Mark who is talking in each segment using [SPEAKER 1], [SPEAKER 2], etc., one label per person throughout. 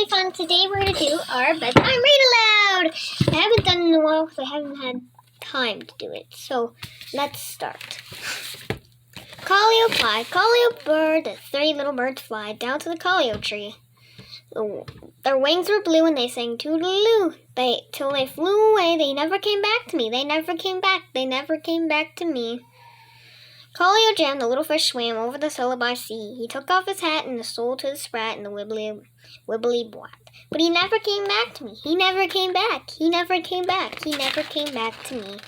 [SPEAKER 1] really fun. Today we're going to do our bedtime read aloud. I haven't done it in a while because I haven't had time to do it. So let's start. Collio fly, collio bird, the three little birds fly down to the collio tree. Their wings were blue and they sang toodaloo. Till they flew away, they never came back to me. They never came back. They never came back to me. Collio Jam, the little fish, swam over the syllabi sea. He took off his hat and the sole to the sprat and the wibbly blat. But he never came back to me. He never came back. He never came back. He never came back to me.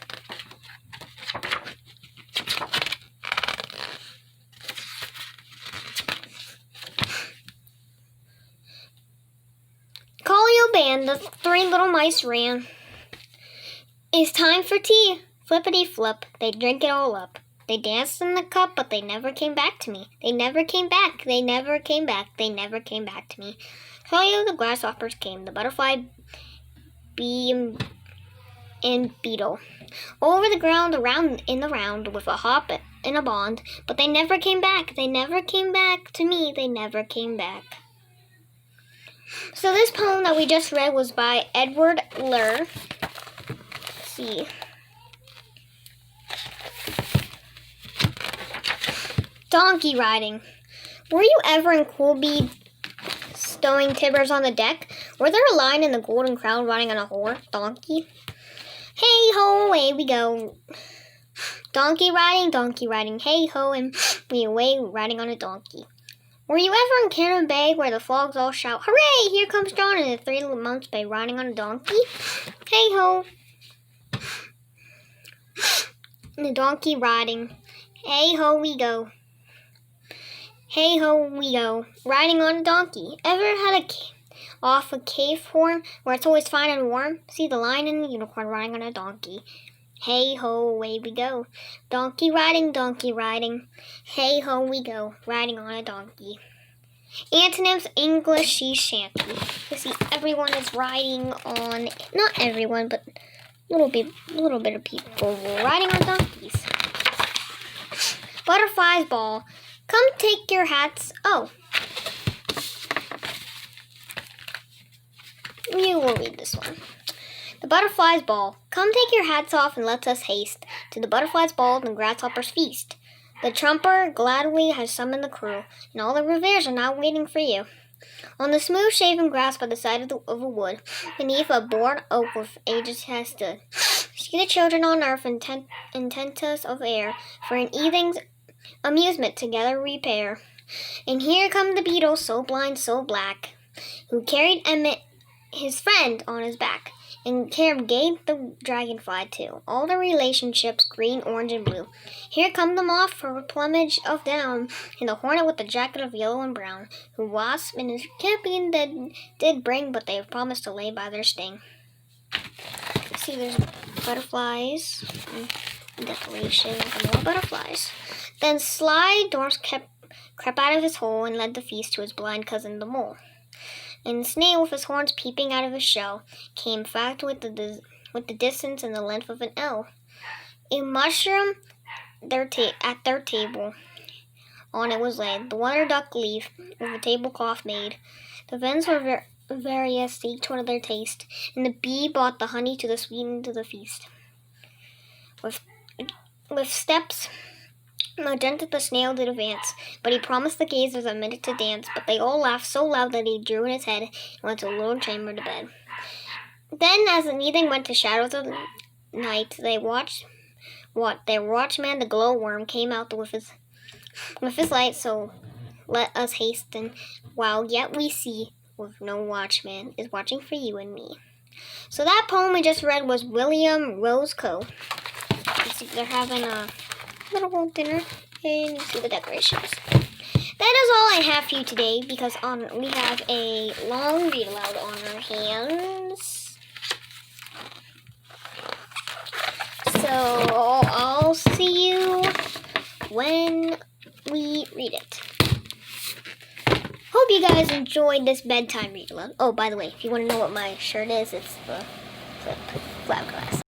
[SPEAKER 1] Collio band, the three little mice ran. It's time for tea. Flippity flip, they drink it all up. They danced in the cup, but they never came back to me. They never came back. They never came back. They never came back to me. Collio the grasshoppers came, the butterfly, bee, and beetle. Over the ground, around in the round, with a hop and a bond, but they never came back. They never came back to me. They never came back. So this poem that we just read was by Edward Lear. Let's see. Donkey riding. Were you ever in Coolby stowing timbers on the deck? Were there a lion in the golden crown riding on a horse? Donkey? Hey ho, away we go. Donkey riding, hey ho, and we away riding on a donkey. Were you ever in Cannon Bay where the frogs all shout, hooray, here comes John and the three little months bay riding on a donkey? Hey ho. And the donkey riding, hey ho we go. Hey ho we go, riding on a donkey. Ever had off a cave horn where it's always fine and warm? See the lion and the unicorn riding on a donkey. Hey ho, away we go. Donkey riding. Hey ho we go, riding on a donkey. Antonyms: English sea shanty. You see, everyone is riding on, not everyone, but a little bit of people riding on donkeys. Butterfly's ball. Come take your hats. Oh. You will read this one. The butterfly's ball. Come take your hats off and let us haste to the butterfly's ball and the grasshopper's feast. The trumper gladly has summoned the crew, and all the reveres are now waiting for you. On the smooth-shaven grass by the side of a wood, beneath a bored oak with ages has stood. See the children on earth intentous of air, for an evening's amusement together repair. And here come the beetles, so blind, so black, who carried Emmett, his friend, on his back, and Carob gave the dragonfly too. All the relationships, green, orange, and blue. Here come the moth for plumage of down, and the hornet with the jacket of yellow and brown, who wasp and his champion did bring, but they have promised to lay by their sting. See, there's butterflies, and decorations, and more butterflies. Then sly Dorse crept out of his hole and led the feast to his blind cousin the mole. And the snail, with his horns peeping out of his shell, came fact with the distance and the length of an ell. A mushroom at their table, on it was laid. The water duck leaf, with a tablecloth made. The vens were various, each one of their taste, and the bee brought the honey to the sweeten to the feast. With steps magenta the snail did advance, but he promised the gazers a minute to dance. But they all laughed so loud that he drew in his head and went to a little chamber to bed. Then, as the evening went to shadows of the night, they watched their watchman, the glowworm, came out with his light. So let us hasten, while yet we see, with no watchman is watching for you and me. So that poem we just read was William Roscoe. You see, they're having a little dinner, and you see the decorations. That is all I have for you today, because we have a long read aloud on our hands. So I'll see you when we read it. Hope you guys enjoyed this bedtime read aloud. Oh, by the way, if you want to know what my shirt is, it's the flip flap glass.